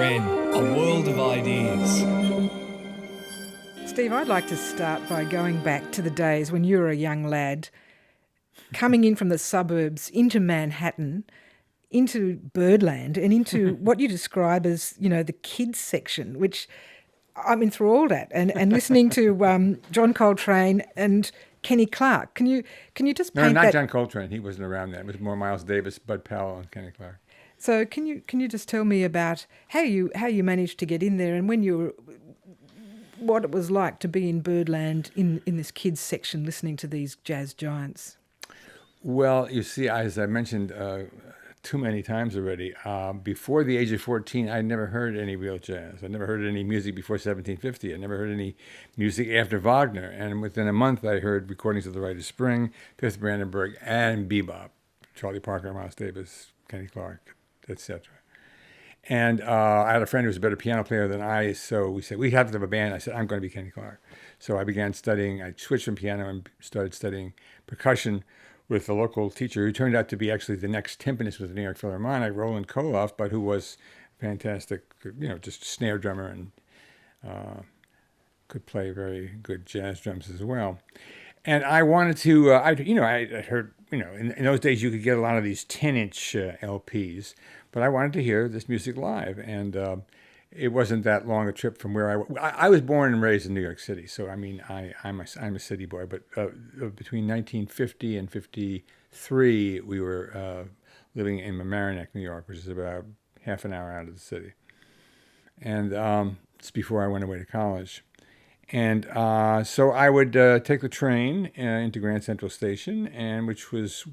When, a world of ideas. Steve, I'd like to start by going back to the days when you were a young lad, coming in from the suburbs into Manhattan, into Birdland, and into what you describe as, the kids section, which I'm enthralled at, and listening to John Coltrane and Kenny Clarke. Can you just paint No, not that? John Coltrane. He wasn't around then. It was more Miles Davis, Bud Powell, and Kenny Clarke. So can you just tell me about how you managed to get in there, and what it was like to be in Birdland in this kids section listening to these jazz giants? Well, you see, as I mentioned too many times already, before the age of 14, I'd never heard any real jazz. I never heard any music before 1750. I never heard any music after Wagner. And within a month, I heard recordings of The Rite of Spring, Fifth Brandenburg, and bebop, Charlie Parker, Miles Davis, Kenny Clarke, etc. And I had a friend who was a better piano player than I, so we said, we have to have a band. I said, I'm going to be Kenny Clarke. So I began studying. I switched from piano and started studying percussion with a local teacher who turned out to be actually the next timpanist with the New York Philharmonic, Roland Koloff, but who was fantastic, just a snare drummer and could play very good jazz drums as well. And I wanted to, I heard, in those days you could get a lot of these 10-inch LPs, but I wanted to hear this music live. And it wasn't that long a trip from where I was born and raised in New York City. So, I mean, I'm a city boy. But between 1950 and 53, we were living in Mamaroneck, New York, which is about half an hour out of the city. And it's before I went away to college. And so I would take the train into Grand Central Station, and which was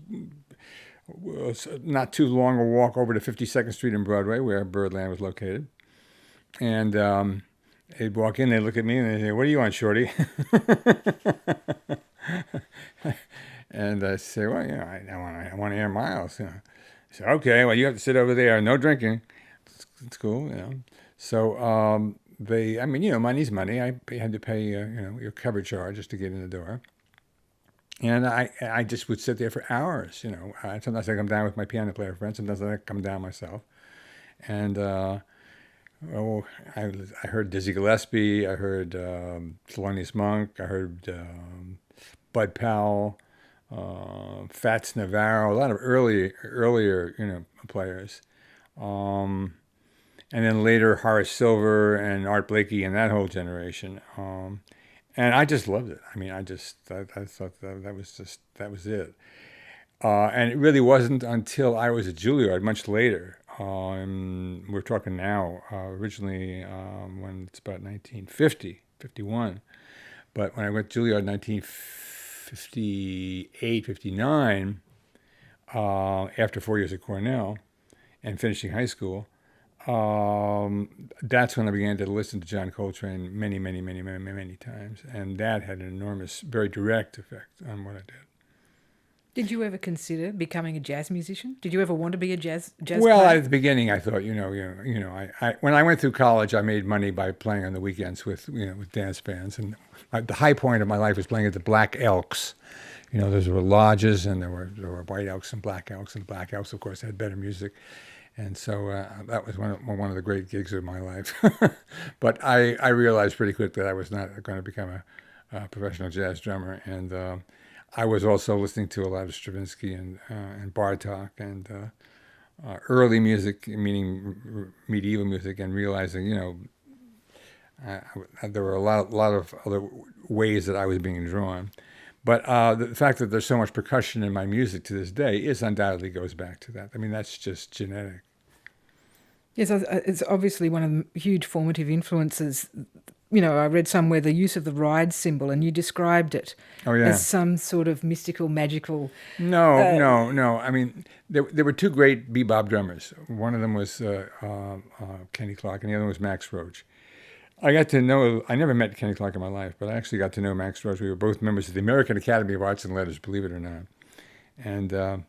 not too long a walk over to 52nd Street and Broadway, where Birdland was located. And they'd walk in, they'd look at me, and they'd say, "What do you want, Shorty?" And I say, "Well, I want to hear Miles." I said, "Okay, well, you have to sit over there. No drinking." It's cool, So money's money. I had to pay, your cover charge just to get in the door. And I just would sit there for hours, Sometimes I come down with my piano player friend. Sometimes I come down myself. And I heard Dizzy Gillespie. I heard Thelonious Monk. I heard Bud Powell, Fats Navarro. A lot of earlier players. And then later Horace Silver and Art Blakey and that whole generation. And I just loved it. I mean, I thought that was it. And it really wasn't until I was at Juilliard much later. We're talking now, originally when it's about 1950, 51. But when I went to Juilliard in 1958, 59, after 4 years at Cornell and finishing high school, that's when I began to listen to John Coltrane many, many, many, many, many times. And that had an enormous, very direct effect on what I did. Did you ever consider becoming a jazz musician? Did you ever want to be a jazz Well, player? at the beginning, I thought, I when I went through college, I made money by playing on the weekends with dance bands. And the high point of my life was playing at the Black Elks. Those were lodges, and there were White Elks and Black Elks. And Black Elks, of course, had better music. And so that was one of the great gigs of my life. But I realized pretty quick that I was not going to become a professional jazz drummer. And I was also listening to a lot of Stravinsky and Bartok and early music, meaning medieval music, and realizing, there were a lot of other ways that I was being drawn. But the fact that there's so much percussion in my music to this day undoubtedly goes back to that. I mean, that's just genetic. Yes, it's obviously one of the huge formative influences. I read somewhere the use of the ride cymbal, and you described it as some sort of mystical, magical... No. I mean, there were two great bebop drummers. One of them was Kenny Clarke, and the other one was Max Roach. I never met Kenny Clarke in my life, but I actually got to know Max Roach. We were both members of the American Academy of Arts and Letters, believe it or not. And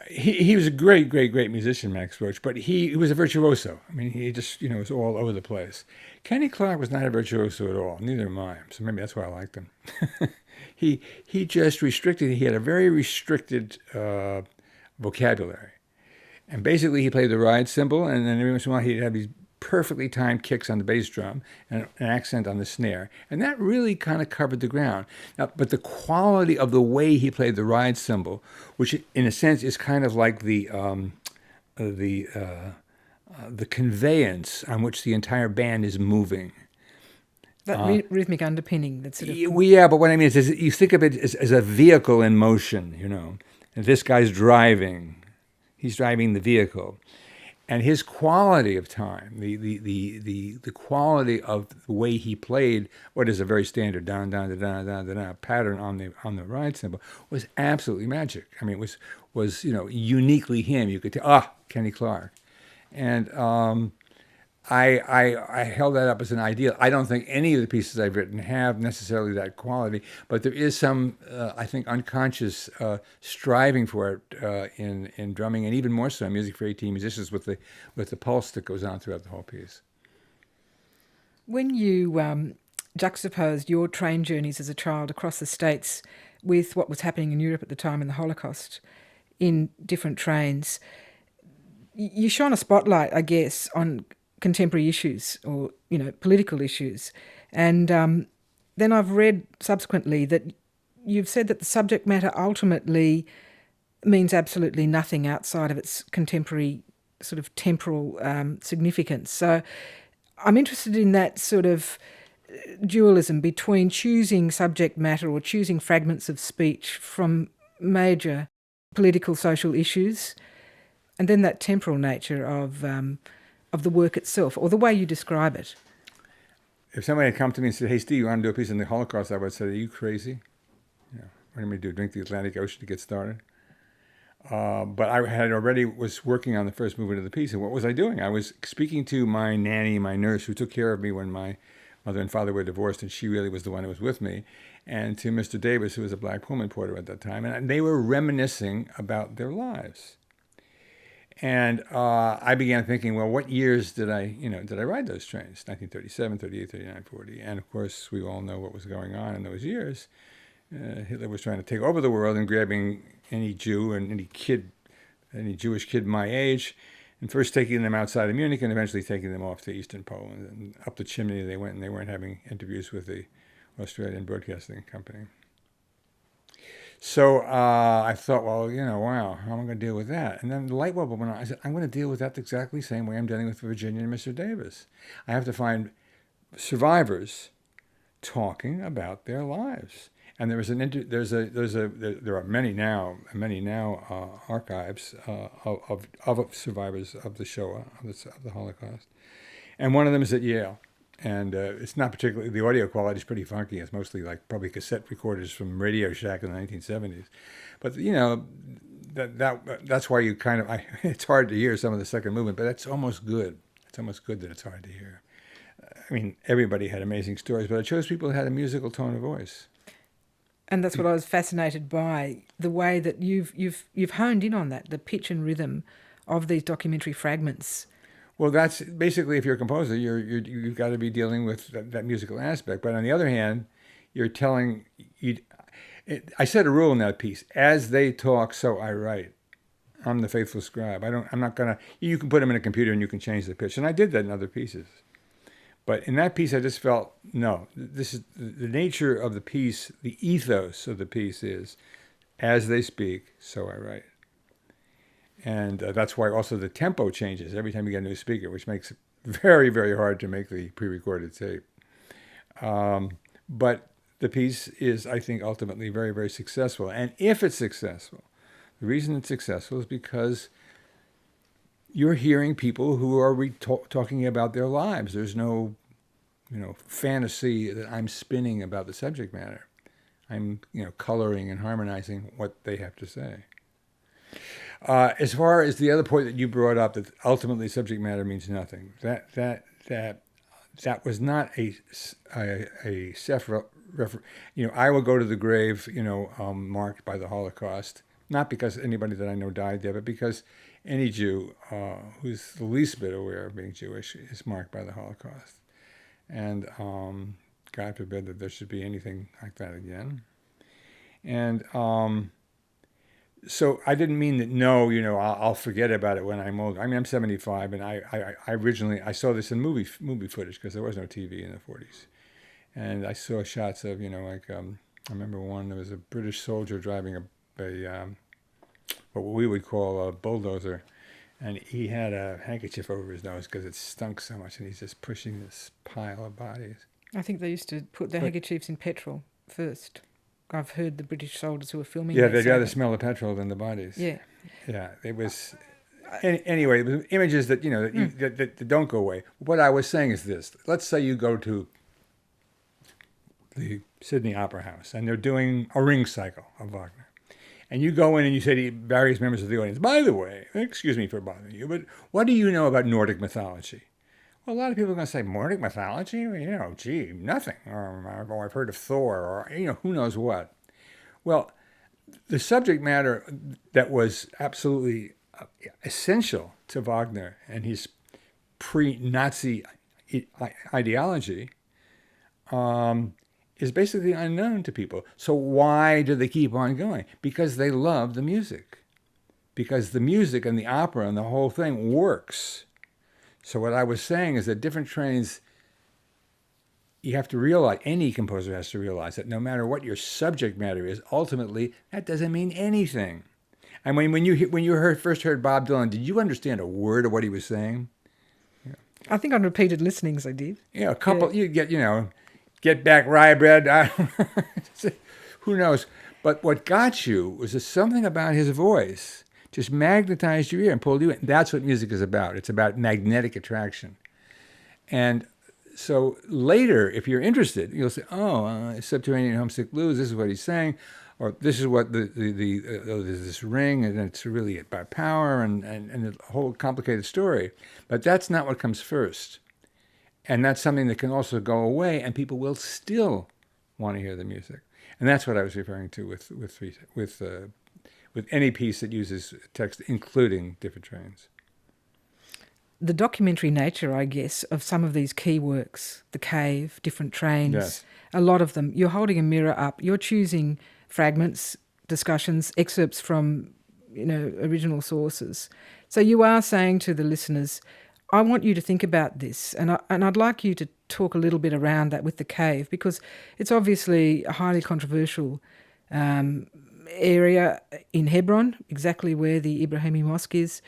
he was a great, great, great musician, Max Roach, but he was a virtuoso. I mean, he just, was all over the place. Kenny Clarke was not a virtuoso at all, neither am I, so maybe that's why I liked him. He just he had a very restricted vocabulary. And basically, he played the ride cymbal, and then every once in a while, he'd have these perfectly timed kicks on the bass drum and an accent on the snare. And that really kind of covered the ground. Now, but the quality of the way he played the ride cymbal, which in a sense is kind of like the conveyance on which the entire band is moving. That rhythmic underpinning that sort of... Yeah, but what I mean is you think of it as a vehicle in motion, you know. And this guy's driving. He's driving the vehicle. And his quality of time, the quality of the way he played what is a very standard down, down, da, da, da, da, da, pattern on the ride cymbal was absolutely magic. I mean, it was uniquely him. You could tell, Kenny Clarke. And I held that up as an ideal. I don't think any of the pieces I've written have necessarily that quality, but there is some, I think, unconscious striving for it in drumming, and even more so in music for 18 musicians with the pulse that goes on throughout the whole piece. When you juxtaposed your train journeys as a child across the States with what was happening in Europe at the time in the Holocaust in different trains, you shone a spotlight, I guess, on contemporary issues or, political issues. And then I've read subsequently that you've said that the subject matter ultimately means absolutely nothing outside of its contemporary sort of temporal significance. So I'm interested in that sort of dualism between choosing subject matter or choosing fragments of speech from major political, social issues, and then that temporal nature of the work itself, or the way you describe it. If somebody had come to me and said, "Hey, Steve, you want to do a piece on the Holocaust?" I would have said, "Are you crazy? Yeah, what am I do? Drink the Atlantic Ocean to get started?" But I was working on the first movement of the piece, and what was I doing? I was speaking to my nanny, my nurse, who took care of me when my mother and father were divorced, and she really was the one who was with me, and to Mr. Davis, who was a black Pullman porter at that time, and they were reminiscing about their lives. And I began thinking, well, what years did I ride those trains? 1937, 38, 39, 40. And of course, we all know what was going on in those years. Hitler was trying to take over the world and grabbing any Jew and any Jewish kid my age, and first taking them outside of Munich and eventually taking them off to Eastern Poland. And up the chimney they went, and they weren't having interviews with the Australian Broadcasting Company. So I thought, well, wow, how am I going to deal with that? And then the light bulb went on. I said, I'm going to deal with that the exactly same way I'm dealing with Virginia and Mr. Davis. I have to find survivors talking about their lives. And there are many now archives of survivors of the Shoah, of the Holocaust. And one of them is at Yale. And it's not particularly, the audio quality is pretty funky. It's mostly like probably cassette recorders from Radio Shack in the 1970s. But, that's why you kind of, it's hard to hear some of the second movement, but that's almost good. It's almost good that it's hard to hear. I mean, everybody had amazing stories, but I chose people who had a musical tone of voice. And that's what I was fascinated by, the way that you've honed in on that, the pitch and rhythm of these documentary fragments. Well, that's basically, if you're a composer, you've got to be dealing with that musical aspect. But on the other hand, you're telling, I said a rule in that piece: as they talk, so I write. I'm the faithful scribe. I'm not gonna. You can put them in a computer and you can change the pitch, and I did that in other pieces. But in that piece, I just felt, no, this is the nature of the piece. The ethos of the piece is, as they speak, so I write. And that's why also the tempo changes every time you get a new speaker, which makes it very, very hard to make the pre-recorded tape. But the piece is, I think, ultimately very, very successful. And if it's successful, the reason it's successful is because you're hearing people who are talking about their lives. There's no, fantasy that I'm spinning about the subject matter. I'm, coloring and harmonizing what they have to say. As far as the other point that you brought up, that ultimately subject matter means nothing. That was not a I will go to the grave, marked by the Holocaust, not because anybody that I know died there, but because any Jew who's the least bit aware of being Jewish is marked by the Holocaust. And God forbid that there should be anything like that again. And So I didn't mean that. No, I'll forget about it when I'm old. I mean, I'm 75, and I originally I saw this in movie footage because there was no TV in the 40s, and I saw shots of I remember one. There was a British soldier driving a what we would call a bulldozer, and he had a handkerchief over his nose because it stunk so much, and he's just pushing this pile of bodies. I think they used to put their handkerchiefs in petrol first. I've heard the British soldiers who were filming. Yeah, they'd rather smell the petrol than the bodies. Yeah. Yeah, it was. Anyway, it was images that that don't go away. What I was saying is this: let's say you go to the Sydney Opera House and they're doing a ring cycle of Wagner, and you go in and you say to various members of the audience, "By the way, excuse me for bothering you, but what do you know about Nordic mythology?" Well, a lot of people are going to say, Nordic mythology? Gee, nothing. Or I've heard of Thor, or, who knows what. Well, the subject matter that was absolutely essential to Wagner and his pre-Nazi ideology is basically unknown to people. So why do they keep on going? Because they love the music. Because the music and the opera and the whole thing works. So what I was saying is that different trains, you have to realize, any composer has to realize that no matter what your subject matter is, ultimately, that doesn't mean anything. I mean, when you first heard Bob Dylan, did you understand a word of what he was saying? I think on repeated listenings I did. Yeah, a couple, you get back rye bread, who knows. But what got you was just something about his voice. Just magnetized your ear and pulled you in. That's what music is about. It's about magnetic attraction. And so later, if you're interested, you'll say, Subterranean Homesick Blues, this is what he's saying. Or this is what there's this ring, and it's really about power and a whole complicated story. But that's not what comes first. And that's something that can also go away, and people will still want to hear the music. And that's what I was referring to with any piece that uses text, including different trains. The documentary nature, I guess, of some of these key works, The Cave, Different Trains, yes. A lot of them, you're holding a mirror up, you're choosing fragments, discussions, excerpts from, original sources. So you are saying to the listeners, I want you to think about this, and I'd like you to talk a little bit around that with The Cave, because it's obviously a highly controversial area in Hebron, exactly where the Ibrahimi Mosque is.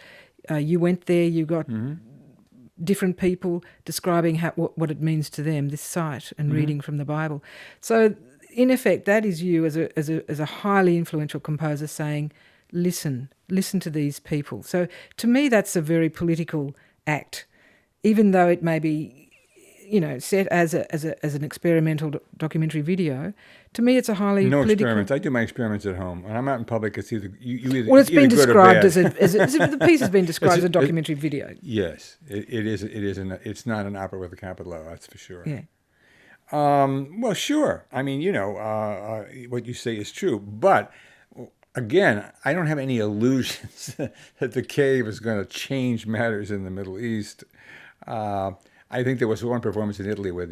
You went there, you got different people describing what it means to them, this site, and reading from the Bible. So, in effect, that is you as a highly influential composer saying, listen to these people. So, to me, that's a very political act, even though it may be set as an experimental documentary video. To me, it's a highly no political... experiments. I do my experiments at home. When I'm out in public, it's either you Well, it's been described as the piece has been described as a documentary video. Yes, it is. It's not an opera with a capital O. That's for sure. Yeah. Well, sure. I mean, what you say is true, but again, I don't have any illusions that The Cave is going to change matters in the Middle East. I think there was one performance in Italy where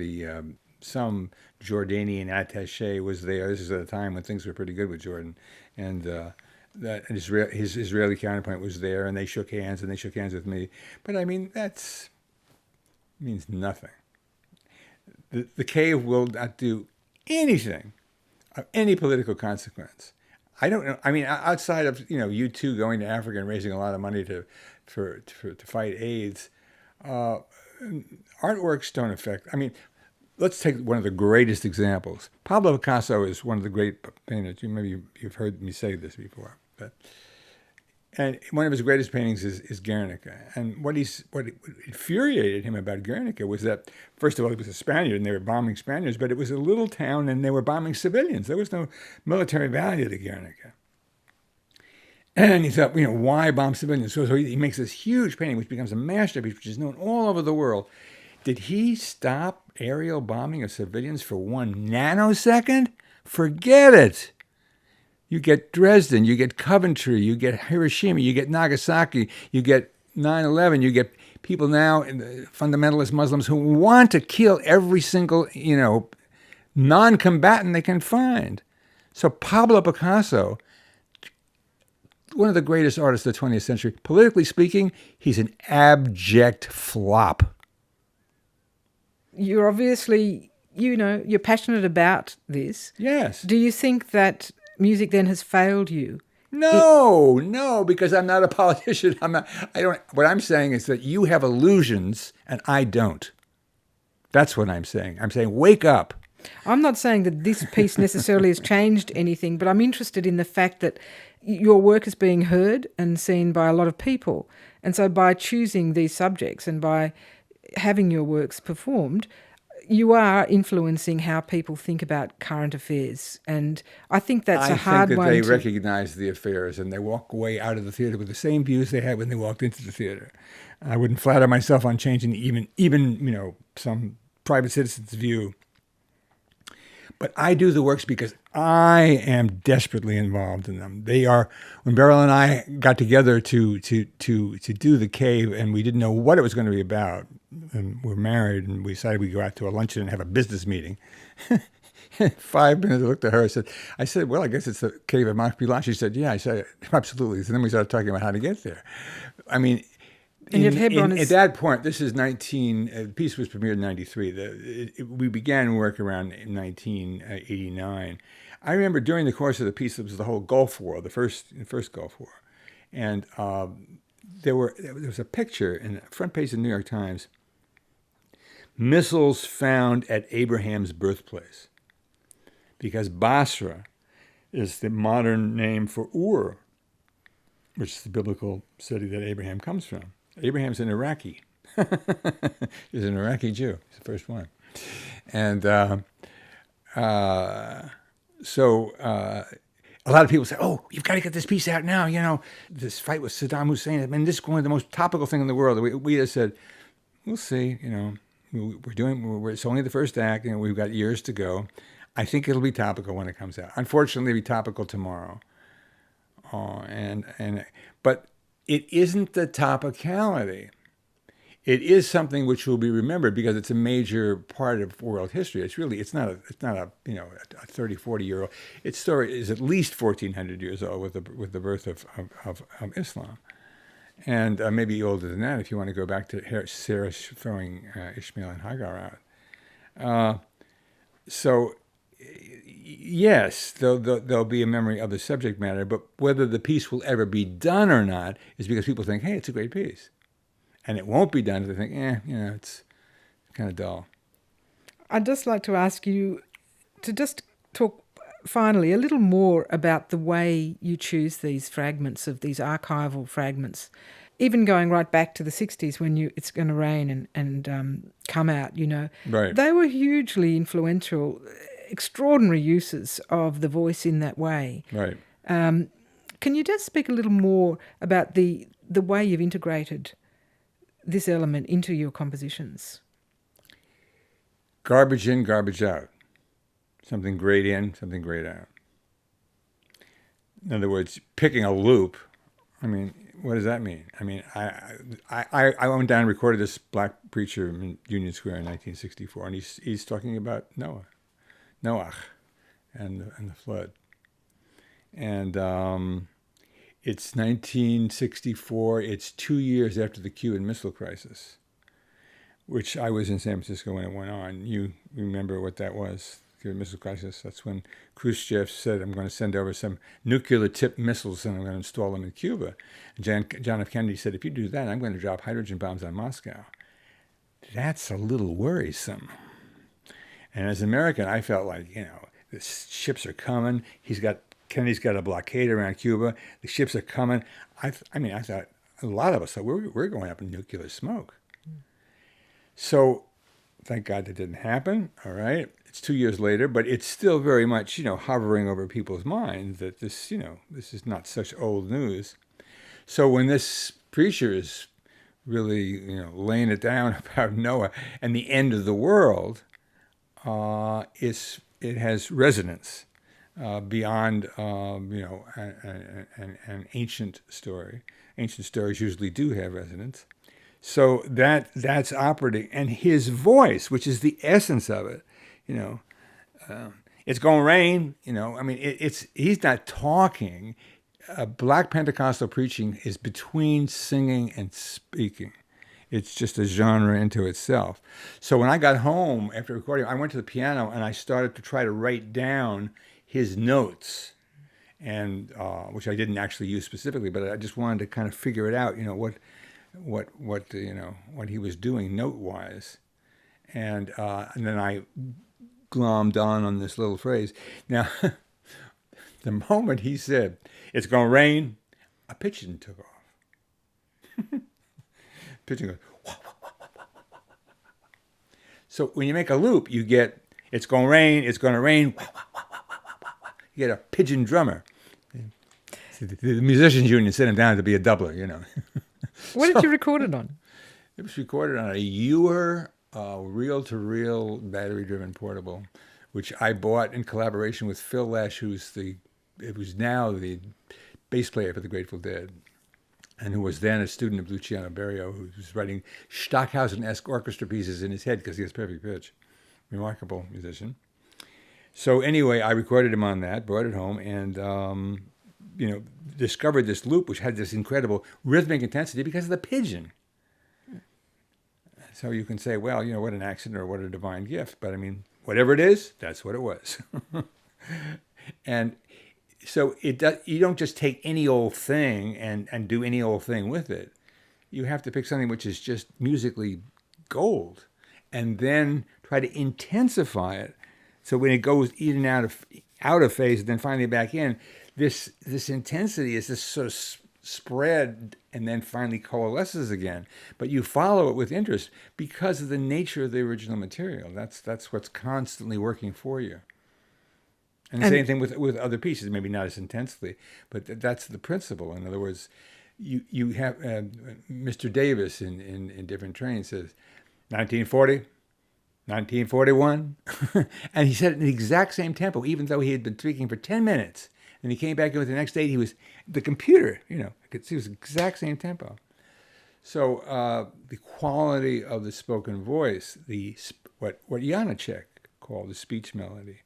some Jordanian attaché was there. This is at a time when things were pretty good with Jordan, and that his Israeli counterpart was there, and they shook hands, with me. But I mean, that means nothing. The Cave will not do anything of any political consequence. I don't know. I mean, outside of you two going to Africa and raising a lot of money to fight AIDS. Artworks don't affect. I mean, let's take one of the greatest examples. Pablo Picasso is one of the great painters. Maybe you've heard me say this before, and one of his greatest paintings is Guernica. And what infuriated him about Guernica was that, first of all, he was a Spaniard and they were bombing Spaniards, but it was a little town and they were bombing civilians. There was no military value to Guernica. And he thought, why bomb civilians? So he makes this huge painting, which becomes a masterpiece, which is known all over the world. Did he stop aerial bombing of civilians for 1 nanosecond? Forget it. You get Dresden, you get Coventry, you get Hiroshima, you get Nagasaki, you get 9/11, you get people now, fundamentalist Muslims, who want to kill every single, non-combatant they can find. So Pablo Picasso one of the greatest artists of the 20th century. Politically speaking, he's an abject flop. You're obviously, you're passionate about this. Yes. Do you think that music then has failed you? No, because I'm not a politician. What I'm saying is that you have illusions and I don't. That's what I'm saying. I'm saying, wake up. I'm not saying that this piece necessarily has changed anything, but I'm interested in the fact that your work is being heard and seen by a lot of people. And so by choosing these subjects and by having your works performed, you are influencing how people think about current affairs. And I think that's a hard one. I think that they recognize the affairs and they walk away out of the theater with the same views they had when they walked into the theater. I wouldn't flatter myself on changing even some private citizen's view. But I do the works because I am desperately involved in them. They are, when Beryl and I got together to do The Cave, and we didn't know what it was going to be about, and we're married, and we decided we'd go out to a luncheon and have a business meeting. 5 minutes, I looked at her, I said, well, I guess it's The Cave of Mont Blanc. She said, yeah. I said, absolutely. So then we started talking about how to get there. I mean, and yet Hebron is... At that point, this is the piece was premiered in 93. We began work around 1989. I remember during the course of the piece, it was the whole Gulf War, the first Gulf War. And there was a picture in the front page of the New York Times, missiles found at Abraham's birthplace. Because Basra is the modern name for Ur, which is the biblical city that Abraham comes from. Abraham's an Iraqi. He's an Iraqi Jew. He's the first one. And so a lot of people say, oh, you've got to get this piece out now. This fight with Saddam Hussein. I mean, this is one of the most topical thing in the world. We just said, we'll see. It's only the first act. We've got years to go. I think it'll be topical when it comes out. Unfortunately, it'll be topical tomorrow. But it isn't the topicality. It is something which will be remembered because it's a major part of world history. It's not a 30, 40-year-old. Its story is at least 1,400 years old with the birth of Islam, and maybe older than that if you want to go back to Sarah throwing Ishmael and Hagar out. So. Yes, there'll be a memory of the subject matter, but whether the piece will ever be done or not is because people think, hey, it's a great piece. And it won't be done if they think, it's kind of dull. I'd just like to ask you to just talk finally a little more about the way you choose these fragments, of these archival fragments, even going right back to the 60s when It's Gonna Rain and come out, Right. They were hugely influential, extraordinary uses of the voice in that way. Right. Can you just speak a little more about the way you've integrated this element into your compositions? Garbage in, garbage out. Something great in, something great out. In other words, picking a loop, what does that mean? I went down and recorded this black preacher in Union Square in 1964, and he's talking about Noah and the flood. And it's 1964. It's 2 years after the Cuban Missile Crisis, which I was in San Francisco when it went on. You remember what that was, the Cuban Missile Crisis? That's when Khrushchev said, I'm going to send over some nuclear-tipped missiles and I'm going to install them in Cuba. And John F. Kennedy said, if you do that, I'm going to drop hydrogen bombs on Moscow. That's a little worrisome. And as an American, I felt like, the ships are coming. Kennedy's got a blockade around Cuba. The ships are coming. I thought, a lot of us thought, we're going up in nuclear smoke. So, thank God that didn't happen, all right? It's 2 years later, but it's still very much, hovering over people's minds that this is not such old news. So when this preacher is really, laying it down about Noah and the end of the world, it has resonance beyond an ancient story. Ancient stories usually do have resonance. So that's operating, and his voice, which is the essence of it, it's gonna rain. He's not talking. Black Pentecostal preaching is between singing and speaking. It's just a genre into itself. So when I got home after recording, I went to the piano and I started to try to write down his notes, and which I didn't actually use specifically, but I just wanted to kind of figure it out. What he was doing note wise, and then I glommed on this little phrase. Now, the moment he said, "It's gonna rain," a pigeon took off. Pigeon goes, wah, wah, wah, wah, wah, wah, wah. So when you make a loop, you get, "It's gonna rain, it's gonna rain," wah, wah, wah, wah, wah, wah, wah, wah. You get a pigeon drummer. See, the musicians union sent him down to be a doubler, What did you record it on? It was recorded on a Ewer reel-to-reel battery-driven portable, which I bought in collaboration with Phil Lesh, who's now the bass player for the Grateful Dead, and who was then a student of Luciano Berio, who was writing Stockhausen-esque orchestra pieces in his head because he has perfect pitch. Remarkable musician. So anyway, I recorded him on that, brought it home, and discovered this loop which had this incredible rhythmic intensity because of the pigeon. So you can say, well, what an accident or what a divine gift. But I mean, whatever it is, that's what it was. And so you don't just take any old thing and do any old thing with it. You have to pick something which is just musically gold, and then try to intensify it. So when it goes in and out of phase, and then finally back in, this intensity is this sort of spread and then finally coalesces again. But you follow it with interest because of the nature of the original material. That's what's constantly working for you. And the same thing with other pieces, maybe not as intensely, but that's the principle. In other words, you have Mr. Davis in Different Trains says 1940, 1941, and he said it in the exact same tempo, even though he had been tweaking for 10 minutes. And he came back in with the next date. He was the computer, I could see it was the exact same tempo. So the quality of the spoken voice, what Janáček called the speech melody.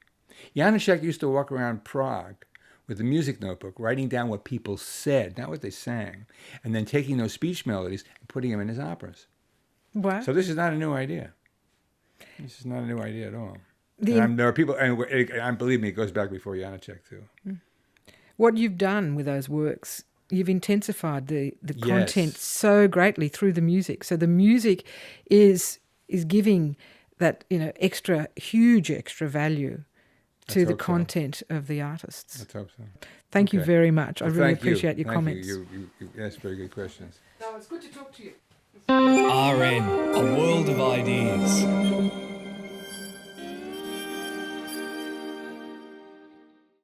Janáček used to walk around Prague with a music notebook, writing down what people said, not what they sang, and then taking those speech melodies and putting them in his operas. Wow. So this is not a new idea. This is not a new idea at all. There are people, and believe me, it goes back before Janáček too. What you've done with those works, you've intensified the content so greatly through the music. So the music is giving that huge extra value to the content of the artists. Let's hope so. Thank you very much. I really appreciate your comments. You asked very good questions. No, it's good to talk to you. RN, a world of ideas.